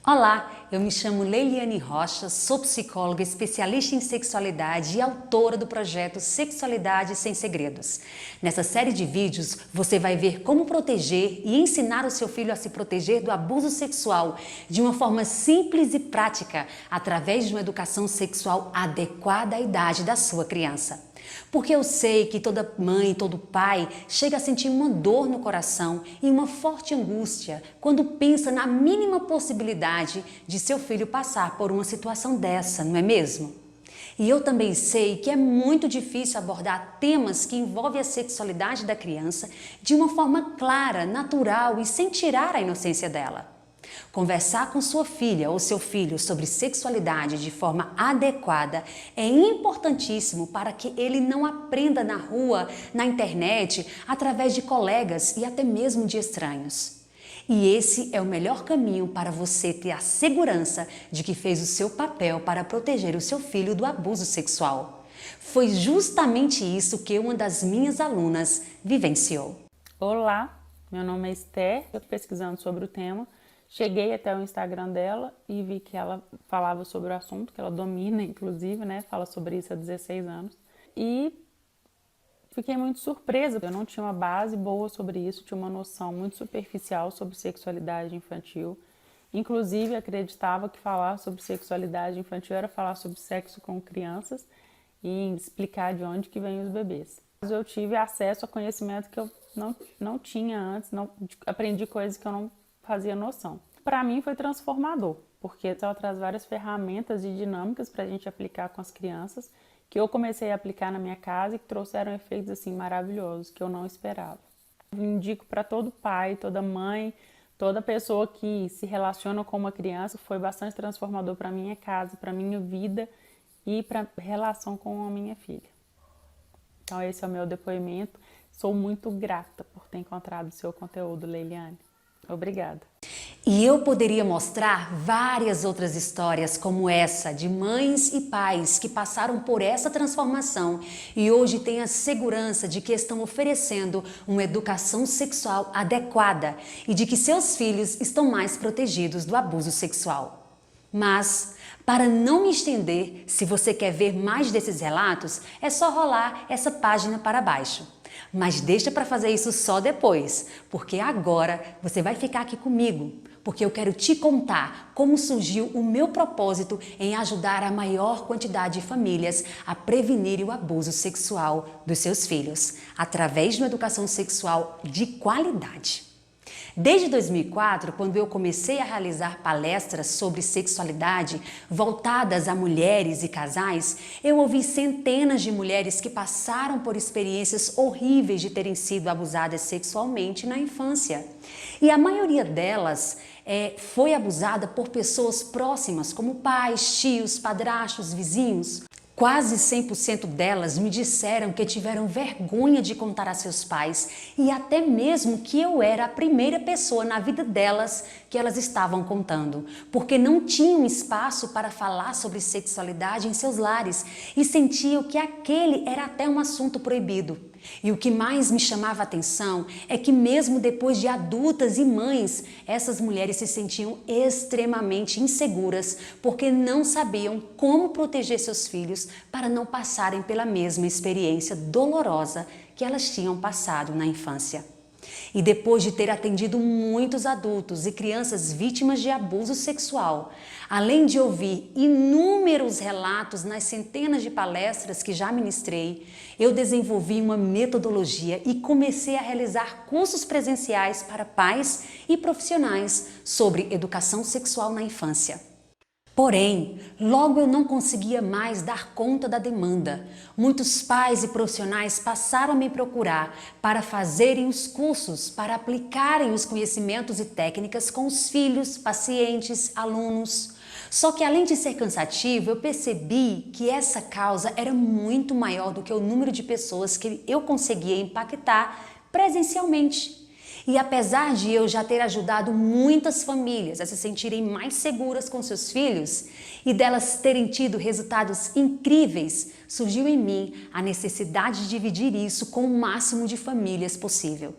Olá, eu me chamo Leiliane Rocha, sou psicóloga especialista em sexualidade e autora do projeto Sexualidade Sem Segredos. Nessa série de vídeos, você vai ver como proteger e ensinar o seu filho a se proteger do abuso sexual de uma forma simples e prática, através de uma educação sexual adequada à idade da sua criança. Porque eu sei que toda mãe, todo pai chega a sentir uma dor no coração e uma forte angústia quando pensa na mínima possibilidade de seu filho passar por uma situação dessa, não é mesmo? E eu também sei que é muito difícil abordar temas que envolvem a sexualidade da criança de uma forma clara, natural e sem tirar a inocência dela. Conversar com sua filha ou seu filho sobre sexualidade de forma adequada é importantíssimo para que ele não aprenda na rua, na internet, através de colegas e até mesmo de estranhos. E esse é o melhor caminho para você ter a segurança de que fez o seu papel para proteger o seu filho do abuso sexual. Foi justamente isso que uma das minhas alunas vivenciou. Olá, meu nome é Esther, eu estou pesquisando sobre o tema. Cheguei até o Instagram dela e vi que ela falava sobre o assunto, que ela domina, inclusive, né? Fala sobre isso há 16 anos. E fiquei muito surpresa. Eu não tinha uma base boa sobre isso, tinha uma noção muito superficial sobre sexualidade infantil. Inclusive, acreditava que falar sobre sexualidade infantil era falar sobre sexo com crianças e explicar de onde que vêm os bebês. Eu tive acesso a conhecimento que eu não tinha antes, aprendi coisas que eu não fazia noção. Para mim foi transformador, porque ela traz várias ferramentas e dinâmicas para a gente aplicar com as crianças, que eu comecei a aplicar na minha casa e que trouxeram efeitos assim maravilhosos, que eu não esperava. Eu indico para todo pai, toda mãe, toda pessoa que se relaciona com uma criança, foi bastante transformador para minha casa, para minha vida e para a relação com a minha filha. Então esse é o meu depoimento. Sou muito grata por ter encontrado o seu conteúdo, Leiliane. Obrigada. E eu poderia mostrar várias outras histórias como essa, de mães e pais que passaram por essa transformação e hoje têm a segurança de que estão oferecendo uma educação sexual adequada e de que seus filhos estão mais protegidos do abuso sexual. Mas, para não me estender, se você quer ver mais desses relatos, é só rolar essa página para baixo. Mas deixa para fazer isso só depois, porque agora você vai ficar aqui comigo, porque eu quero te contar como surgiu o meu propósito em ajudar a maior quantidade de famílias a prevenir o abuso sexual dos seus filhos, através de uma educação sexual de qualidade. Desde 2004, quando eu comecei a realizar palestras sobre sexualidade voltadas a mulheres e casais, eu ouvi centenas de mulheres que passaram por experiências horríveis de terem sido abusadas sexualmente na infância. E a maioria delas foi abusada por pessoas próximas, como pais, tios, padrastos, vizinhos. Quase 100% delas me disseram que tiveram vergonha de contar a seus pais e até mesmo que eu era a primeira pessoa na vida delas que elas estavam contando, porque não tinham espaço para falar sobre sexualidade em seus lares e sentiam que aquele era até um assunto proibido. E o que mais me chamava a atenção é que mesmo depois de adultas e mães, essas mulheres se sentiam extremamente inseguras porque não sabiam como proteger seus filhos para não passarem pela mesma experiência dolorosa que elas tinham passado na infância. E depois de ter atendido muitos adultos e crianças vítimas de abuso sexual, além de ouvir inúmeros relatos nas centenas de palestras que já ministrei, eu desenvolvi uma metodologia e comecei a realizar cursos presenciais para pais e profissionais sobre educação sexual na infância. Porém, logo eu não conseguia mais dar conta da demanda. Muitos pais e profissionais passaram a me procurar para fazerem os cursos, para aplicarem os conhecimentos e técnicas com os filhos, pacientes, alunos. Só que além de ser cansativo, eu percebi que essa causa era muito maior do que o número de pessoas que eu conseguia impactar presencialmente. E apesar de eu já ter ajudado muitas famílias a se sentirem mais seguras com seus filhos e delas terem tido resultados incríveis, surgiu em mim a necessidade de dividir isso com o máximo de famílias possível.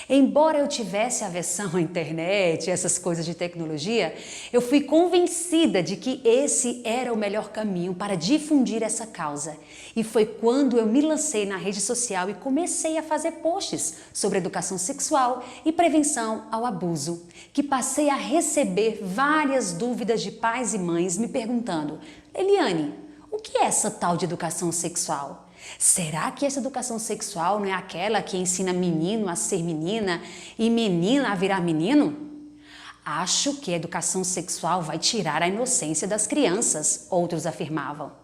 Embora eu tivesse aversão à internet, essas coisas de tecnologia, eu fui convencida de que esse era o melhor caminho para difundir essa causa. E foi quando eu me lancei na rede social e comecei a fazer posts sobre educação sexual e prevenção ao abuso, que passei a receber várias dúvidas de pais e mães me perguntando: Eliane, o que é essa tal de educação sexual? Será que essa educação sexual não é aquela que ensina menino a ser menina e menina a virar menino? Acho que a educação sexual vai tirar a inocência das crianças, outros afirmavam.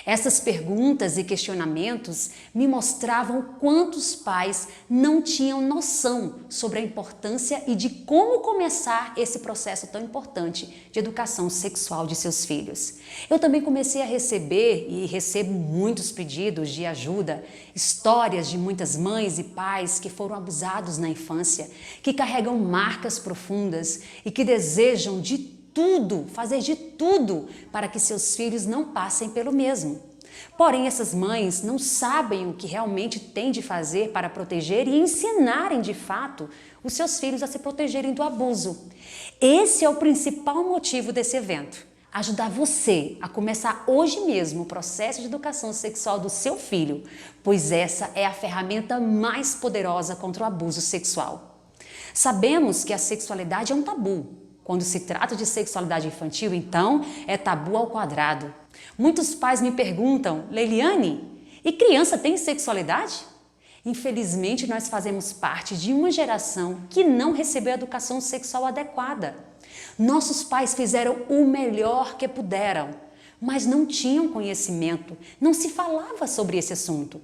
Essas perguntas e questionamentos me mostravam quantos pais não tinham noção sobre a importância e de como começar esse processo tão importante de educação sexual de seus filhos. Eu também comecei a receber e recebo muitos pedidos de ajuda, histórias de muitas mães e pais que foram abusados na infância, que carregam marcas profundas e que desejam fazer de tudo para que seus filhos não passem pelo mesmo. Porém, essas mães não sabem o que realmente têm de fazer para proteger e ensinarem de fato os seus filhos a se protegerem do abuso. Esse é o principal motivo desse evento. Ajudar você a começar hoje mesmo o processo de educação sexual do seu filho, pois essa é a ferramenta mais poderosa contra o abuso sexual. Sabemos que a sexualidade é um tabu. Quando se trata de sexualidade infantil, então, é tabu ao quadrado. Muitos pais me perguntam: Leiliane, e criança tem sexualidade? Infelizmente, nós fazemos parte de uma geração que não recebeu educação sexual adequada. Nossos pais fizeram o melhor que puderam, mas não tinham conhecimento, não se falava sobre esse assunto.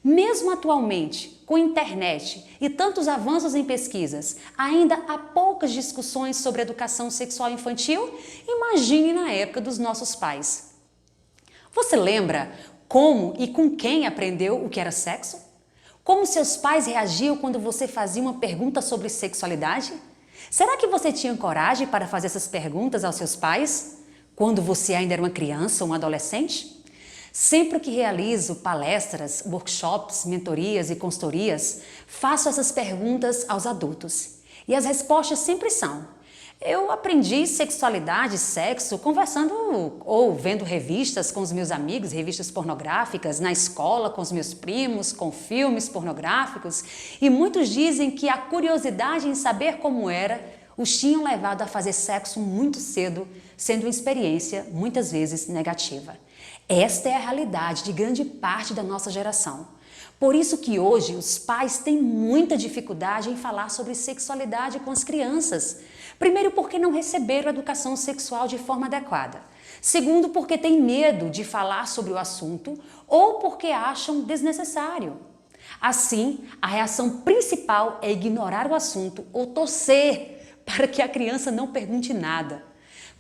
Mesmo atualmente, com internet e tantos avanços em pesquisas, ainda há poucas discussões sobre educação sexual infantil. Imagine na época dos nossos pais. Você lembra como e com quem aprendeu o que era sexo? Como seus pais reagiam quando você fazia uma pergunta sobre sexualidade? Será que você tinha coragem para fazer essas perguntas aos seus pais quando você ainda era uma criança ou um adolescente? Sempre que realizo palestras, workshops, mentorias e consultorias, faço essas perguntas aos adultos. E as respostas sempre são: eu aprendi sexualidade, sexo, conversando ou vendo revistas com os meus amigos, revistas pornográficas, na escola com os meus primos, com filmes pornográficos. E muitos dizem que a curiosidade em saber como era os tinham levado a fazer sexo muito cedo, sendo uma experiência muitas vezes negativa. Esta é a realidade de grande parte da nossa geração. Por isso que hoje os pais têm muita dificuldade em falar sobre sexualidade com as crianças. Primeiro, porque não receberam educação sexual de forma adequada. Segundo, porque têm medo de falar sobre o assunto ou porque acham desnecessário. Assim, a reação principal é ignorar o assunto ou torcer para que a criança não pergunte nada.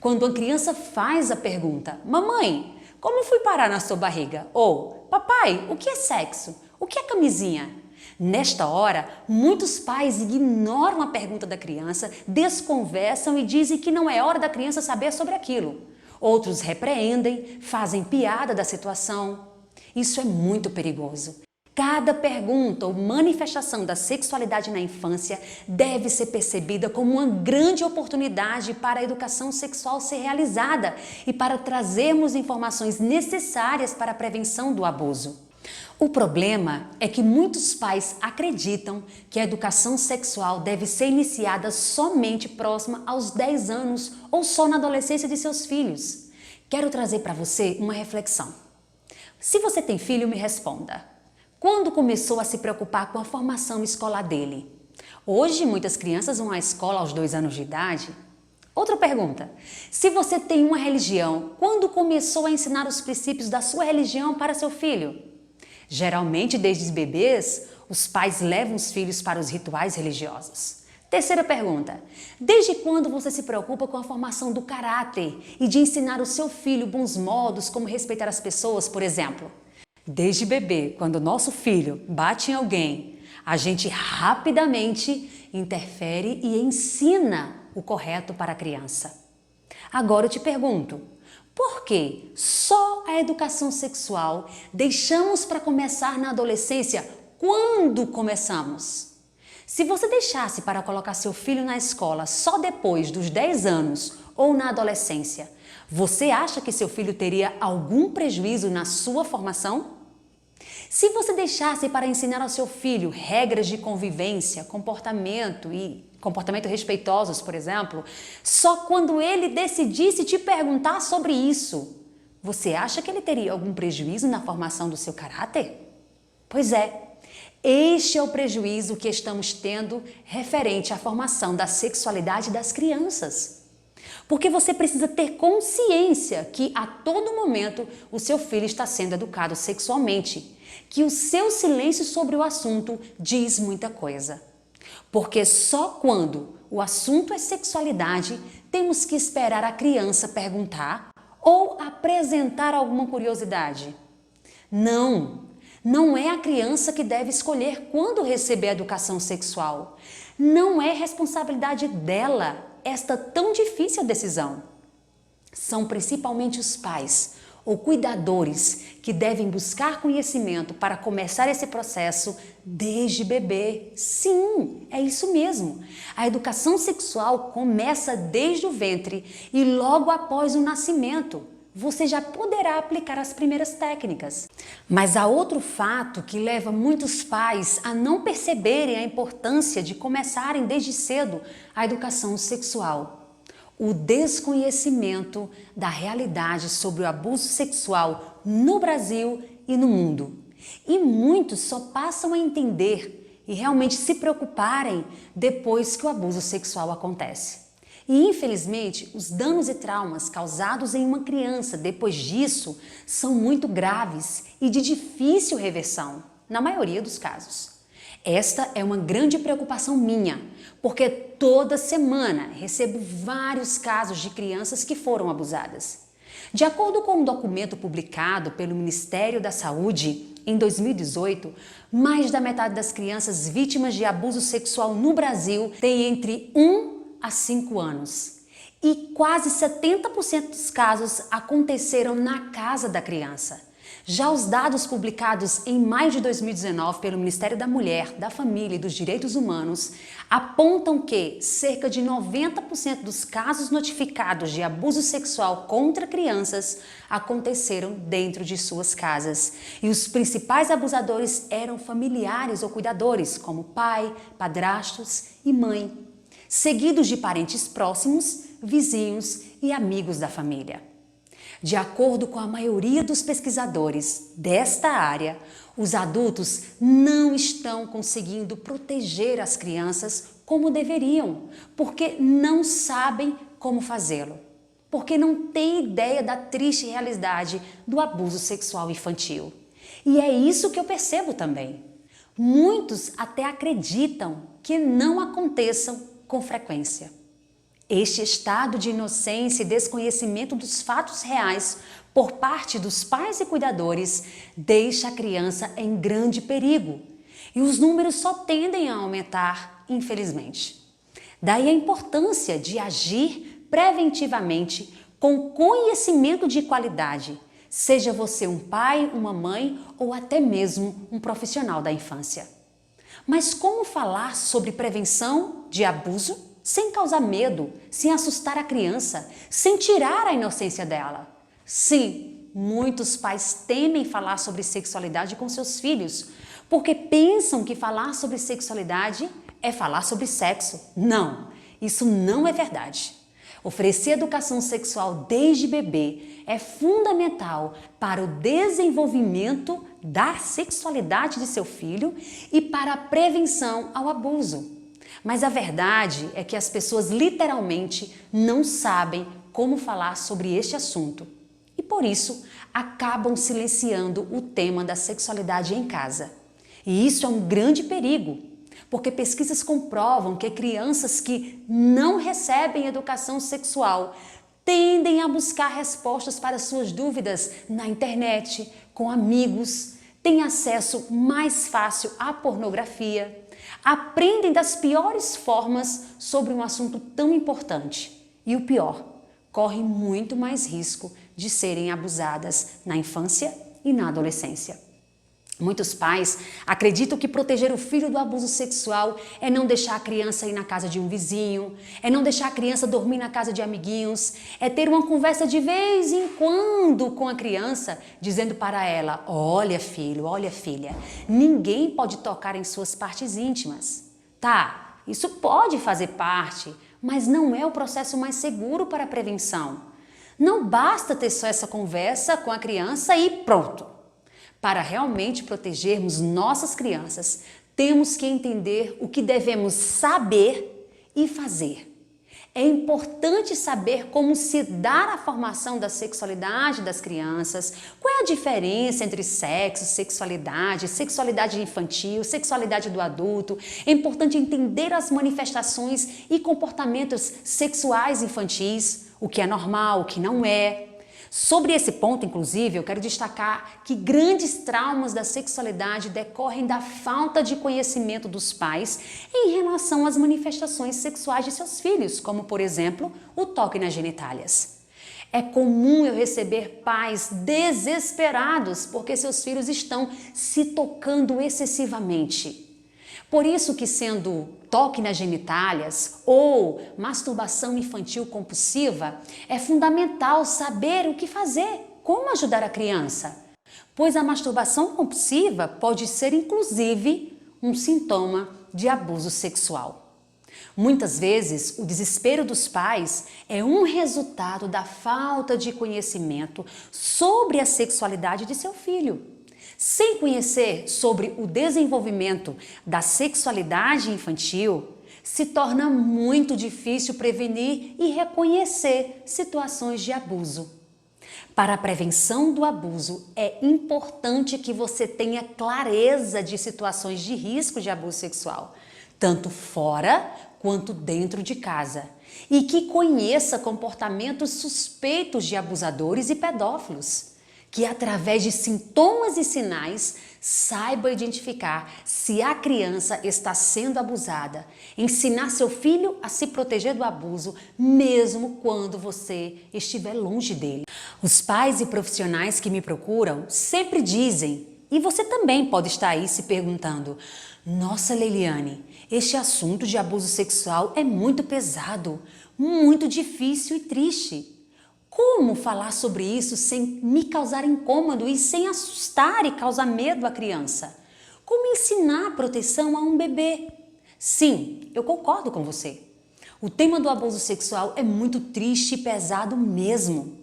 Quando a criança faz a pergunta: mamãe, como fui parar na sua barriga? Ou, papai, o que é sexo? O que é camisinha? Nesta hora, muitos pais ignoram a pergunta da criança, desconversam e dizem que não é hora da criança saber sobre aquilo. Outros repreendem, fazem piada da situação. Isso é muito perigoso. Cada pergunta ou manifestação da sexualidade na infância deve ser percebida como uma grande oportunidade para a educação sexual ser realizada e para trazermos informações necessárias para a prevenção do abuso. O problema é que muitos pais acreditam que a educação sexual deve ser iniciada somente próxima aos 10 anos ou só na adolescência de seus filhos. Quero trazer para você uma reflexão. Se você tem filho, me responda. Quando começou a se preocupar com a formação escolar dele? Hoje, muitas crianças vão à escola aos 2 anos de idade. Outra pergunta. Se você tem uma religião, quando começou a ensinar os princípios da sua religião para seu filho? Geralmente, desde os bebês, os pais levam os filhos para os rituais religiosos. Terceira pergunta. Desde quando você se preocupa com a formação do caráter e de ensinar o seu filho bons modos, como respeitar as pessoas, por exemplo? Desde bebê, quando nosso filho bate em alguém, a gente rapidamente interfere e ensina o correto para a criança. Agora eu te pergunto, por que só a educação sexual deixamos para começar na adolescência quando começamos? Se você deixasse para colocar seu filho na escola só depois dos 10 anos ou na adolescência, você acha que seu filho teria algum prejuízo na sua formação? Se você deixasse para ensinar ao seu filho regras de convivência, comportamento respeitosos, por exemplo, só quando ele decidisse te perguntar sobre isso, você acha que ele teria algum prejuízo na formação do seu caráter? Pois é, este é o prejuízo que estamos tendo referente à formação da sexualidade das crianças. Porque você precisa ter consciência que a todo momento o seu filho está sendo educado sexualmente, que o seu silêncio sobre o assunto diz muita coisa. Porque só quando o assunto é sexualidade, temos que esperar a criança perguntar ou apresentar alguma curiosidade. Não é a criança que deve escolher quando receber a educação sexual. Não é responsabilidade dela esta tão difícil decisão. São principalmente os pais ou cuidadores que devem buscar conhecimento para começar esse processo desde bebê. Sim, é isso mesmo. A educação sexual começa desde o ventre e logo após o nascimento. Você já poderá aplicar as primeiras técnicas. Mas há outro fato que leva muitos pais a não perceberem a importância de começarem desde cedo a educação sexual. O desconhecimento da realidade sobre o abuso sexual no Brasil e no mundo. E muitos só passam a entender e realmente se preocuparem depois que o abuso sexual acontece. E, infelizmente, os danos e traumas causados em uma criança depois disso são muito graves e de difícil reversão, na maioria dos casos. Esta é uma grande preocupação minha, porque toda semana recebo vários casos de crianças que foram abusadas. De acordo com um documento publicado pelo Ministério da Saúde, em 2018, mais da metade das crianças vítimas de abuso sexual no Brasil tem entre 1 a 5 anos. E quase 70% dos casos aconteceram na casa da criança. Já os dados publicados em maio de 2019 pelo Ministério da Mulher, da Família e dos Direitos Humanos apontam que cerca de 90% dos casos notificados de abuso sexual contra crianças aconteceram dentro de suas casas. E os principais abusadores eram familiares ou cuidadores, como pai, padrastos e mãe, seguidos de parentes próximos, vizinhos e amigos da família. De acordo com a maioria dos pesquisadores desta área, os adultos não estão conseguindo proteger as crianças como deveriam, porque não sabem como fazê-lo, porque não têm ideia da triste realidade do abuso sexual infantil. E é isso que eu percebo também. Muitos até acreditam que não aconteçam com frequência. Este estado de inocência e desconhecimento dos fatos reais por parte dos pais e cuidadores deixa a criança em grande perigo. E os números só tendem a aumentar, infelizmente. Daí a importância de agir preventivamente com conhecimento de qualidade, seja você um pai, uma mãe ou até mesmo um profissional da infância. Mas como falar sobre prevenção de abuso sem causar medo, sem assustar a criança, sem tirar a inocência dela? Sim, muitos pais temem falar sobre sexualidade com seus filhos, porque pensam que falar sobre sexualidade é falar sobre sexo. Não, isso não é verdade. Oferecer educação sexual desde bebê é fundamental para o desenvolvimento da sexualidade de seu filho e para a prevenção ao abuso. Mas a verdade é que as pessoas literalmente não sabem como falar sobre este assunto e, por isso, acabam silenciando o tema da sexualidade em casa. E isso é um grande perigo, porque pesquisas comprovam que crianças que não recebem educação sexual tendem a buscar respostas para suas dúvidas na internet, com amigos, têm acesso mais fácil à pornografia, aprendem das piores formas sobre um assunto tão importante. E o pior, correm muito mais risco de serem abusadas na infância e na adolescência. Muitos pais acreditam que proteger o filho do abuso sexual é não deixar a criança ir na casa de um vizinho, é não deixar a criança dormir na casa de amiguinhos, é ter uma conversa de vez em quando com a criança, dizendo para ela: olha filho, olha filha, ninguém pode tocar em suas partes íntimas. Tá, isso pode fazer parte, mas não é o processo mais seguro para a prevenção. Não basta ter só essa conversa com a criança e pronto. Para realmente protegermos nossas crianças, temos que entender o que devemos saber e fazer. É importante saber como se dá a formação da sexualidade das crianças, qual é a diferença entre sexo, sexualidade infantil, sexualidade do adulto. É importante entender as manifestações e comportamentos sexuais infantis, o que é normal, o que não é. Sobre esse ponto, inclusive, eu quero destacar que grandes traumas da sexualidade decorrem da falta de conhecimento dos pais em relação às manifestações sexuais de seus filhos, como, por exemplo, o toque nas genitálias. É comum eu receber pais desesperados porque seus filhos estão se tocando excessivamente. Por isso que, sendo toque nas genitálias ou masturbação infantil compulsiva, é fundamental saber o que fazer, como ajudar a criança. Pois a masturbação compulsiva pode ser, inclusive, um sintoma de abuso sexual. Muitas vezes, o desespero dos pais é um resultado da falta de conhecimento sobre a sexualidade de seu filho. Sem conhecer sobre o desenvolvimento da sexualidade infantil, se torna muito difícil prevenir e reconhecer situações de abuso. Para a prevenção do abuso, é importante que você tenha clareza de situações de risco de abuso sexual, tanto fora quanto dentro de casa, e que conheça comportamentos suspeitos de abusadores e pedófilos. Que através de sintomas e sinais saiba identificar se a criança está sendo abusada, ensinar seu filho a se proteger do abuso, mesmo quando você estiver longe dele. Os pais e profissionais que me procuram sempre dizem, e você também pode estar aí se perguntando: nossa, Leiliane, este assunto de abuso sexual é muito pesado, muito difícil e triste. Como falar sobre isso sem me causar incômodo e sem assustar e causar medo à criança? Como ensinar proteção a um bebê? Sim, eu concordo com você. O tema do abuso sexual é muito triste e pesado mesmo.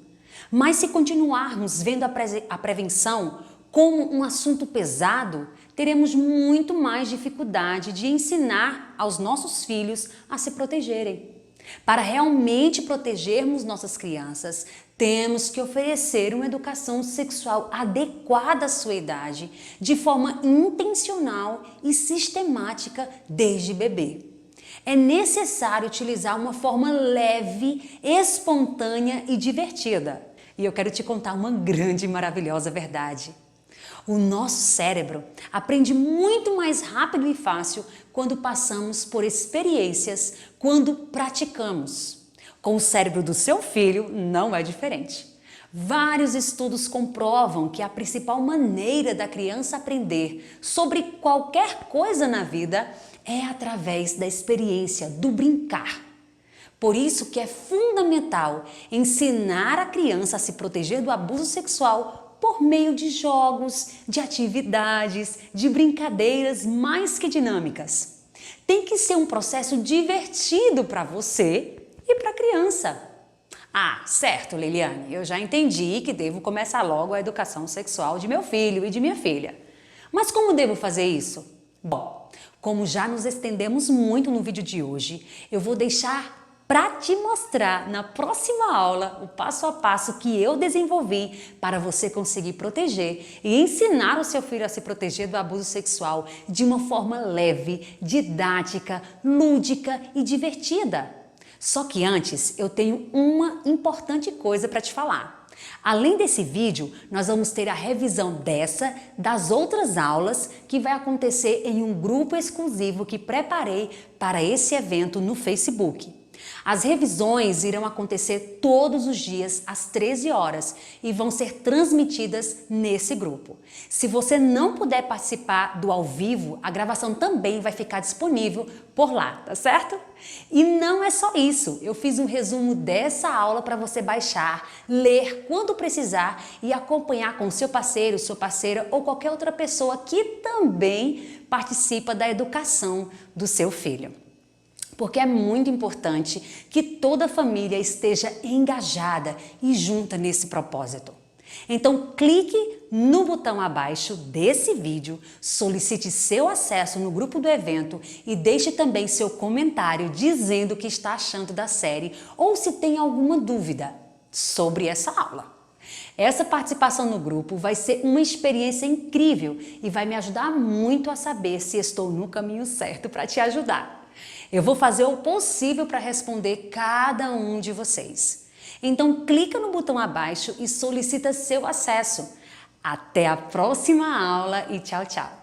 Mas se continuarmos vendo a prevenção como um assunto pesado, teremos muito mais dificuldade de ensinar aos nossos filhos a se protegerem. Para realmente protegermos nossas crianças, temos que oferecer uma educação sexual adequada à sua idade, de forma intencional e sistemática desde bebê. É necessário utilizar uma forma leve, espontânea e divertida. E eu quero te contar uma grande e maravilhosa verdade. O nosso cérebro aprende muito mais rápido e fácil quando passamos por experiências, quando praticamos. Com o cérebro do seu filho não é diferente. Vários estudos comprovam que a principal maneira da criança aprender sobre qualquer coisa na vida é através da experiência, do brincar. Por isso que é fundamental ensinar a criança a se proteger do abuso sexual por meio de jogos, de atividades, de brincadeiras mais que dinâmicas. Tem que ser um processo divertido para você e para a criança. Ah, certo, Liliane, eu já entendi que devo começar logo a educação sexual de meu filho e de minha filha. Mas como devo fazer isso? Bom, como já nos estendemos muito no vídeo de hoje, eu vou deixar para te mostrar na próxima aula o passo a passo que eu desenvolvi para você conseguir proteger e ensinar o seu filho a se proteger do abuso sexual de uma forma leve, didática, lúdica e divertida. Só que antes eu tenho uma importante coisa para te falar. Além desse vídeo, nós vamos ter a revisão das outras aulas que vai acontecer em um grupo exclusivo que preparei para esse evento no Facebook. As revisões irão acontecer todos os dias às 13 horas e vão ser transmitidas nesse grupo. Se você não puder participar do ao vivo, a gravação também vai ficar disponível por lá, tá certo? E não é só isso, eu fiz um resumo dessa aula para você baixar, ler quando precisar e acompanhar com seu parceiro, sua parceira ou qualquer outra pessoa que também participa da educação do seu filho. Porque é muito importante que toda a família esteja engajada e junta nesse propósito. Então clique no botão abaixo desse vídeo, solicite seu acesso no grupo do evento e deixe também seu comentário dizendo o que está achando da série ou se tem alguma dúvida sobre essa aula. Essa participação no grupo vai ser uma experiência incrível e vai me ajudar muito a saber se estou no caminho certo para te ajudar. Eu vou fazer o possível para responder cada um de vocês. Então clica no botão abaixo e solicita seu acesso. Até a próxima aula e tchau, tchau!